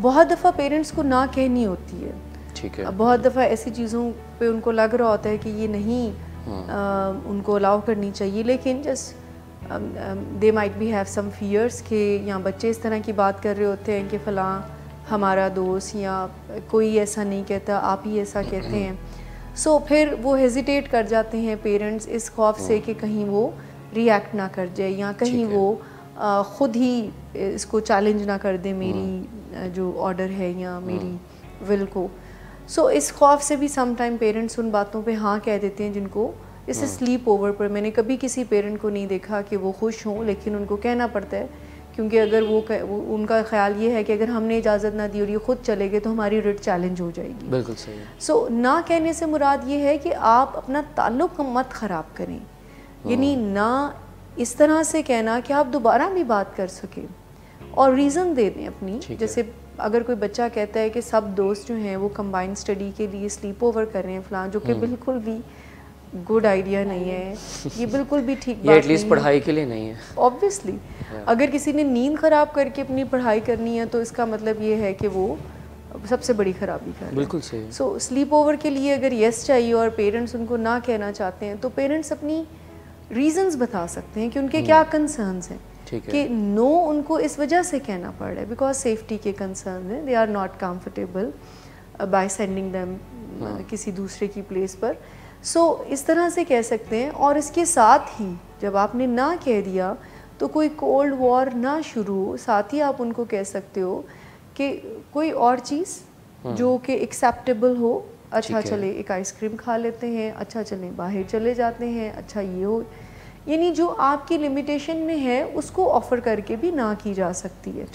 بہت دفعہ پیرنٹس کو نہ کہنی ہوتی ہے. ٹھیک ہے. بہت دفعہ ایسی چیزوں پہ ان کو لگ رہا ہوتا ہے کہ یہ نہیں ان کو الاؤ کرنی چاہیے, لیکن just they might be have some fears کہ یہاں بچے اس طرح کی بات کر رہے ہوتے ہیں کہ فلاں ہمارا دوست یا کوئی ایسا نہیں کہتا, آپ ہی ایسا کہتے ہیں. سو پھر وہ ہیزیٹیٹ کر جاتے ہیں پیرنٹس اس خوف سے کہ کہیں وہ ری ایکٹ نہ کر جائے یا کہیں وہ خود ہی اس کو چیلنج نہ کر دے میری جو آرڈر ہے یا میری ول کو. سو اس خوف سے بھی سم ٹائم پیرنٹس ان باتوں پہ ہاں کہہ دیتے ہیں جن کو اس سلیپ اوور پر میں نے کبھی کسی پیرنٹ کو نہیں دیکھا کہ وہ خوش ہوں, لیکن ان کو کہنا پڑتا ہے کیونکہ اگر وہ ان کا خیال یہ ہے کہ اگر ہم نے اجازت نہ دی اور یہ خود چلے گئے تو ہماری رٹ چیلنج ہو جائے گی. بالکل صحیح. سو نہ کہنے سے مراد یہ ہے کہ آپ اپنا تعلق مت خراب کریں, یعنی نہ اس طرح سے کہنا کہ آپ دوبارہ بھی بات کر سکیں اور ریزن دے دیں اپنی. جیسے اگر کوئی بچہ کہتا ہے کہ سب دوست جو ہیں وہ کمبائنڈ اسٹڈی کے لیے سلیپ اوور کر رہے ہیں فلاں, جو کہ بالکل بھی گڈ آئیڈیا نہیں ہے, یہ بالکل بھی ٹھیک بات نہیں ہے, ایٹ لیسٹ پڑھائی کے لیے نہیں ہے. آبویسلی اگر کسی نے نیند خراب کر کے اپنی پڑھائی کرنی ہے تو اس کا مطلب یہ ہے کہ وہ سب سے بڑی خرابی کر رہا ہے. بالکل صحیح. سو سلیپ اوور کے لیے اگر یس چاہیے اور پیرنٹس ان کو نہ کہنا چاہتے ہیں تو پیرنٹس اپنی ریزنز بتا سکتے ہیں کہ ان کے کیا کنسرنز ہیں, کہ نو ان کو اس وجہ سے کہنا پڑ رہا ہے بیکاز سیفٹی کے کنسرن ہیں, they are not comfortable by sending them کسی دوسرے کی پلیس پر. سو اس طرح سے کہہ سکتے ہیں. اور اس کے ساتھ ہی جب آپ نے نہ کہہ دیا تو کوئی کولڈ وار نہ شروع ہو, ساتھ ہی آپ ان کو کہہ سکتے ہو کہ کوئی اور چیز جو کہ ایکسیپٹیبل ہو, اچھا چلے ایک آئس کریم کھا لیتے ہیں, اچھا چلیں باہر چلے جاتے ہیں, اچھا یہ ہو, یعنی جو آپ کی لمیٹیشن میں ہے اس کو آفر کر کے بھی نہ کی جا سکتی ہے.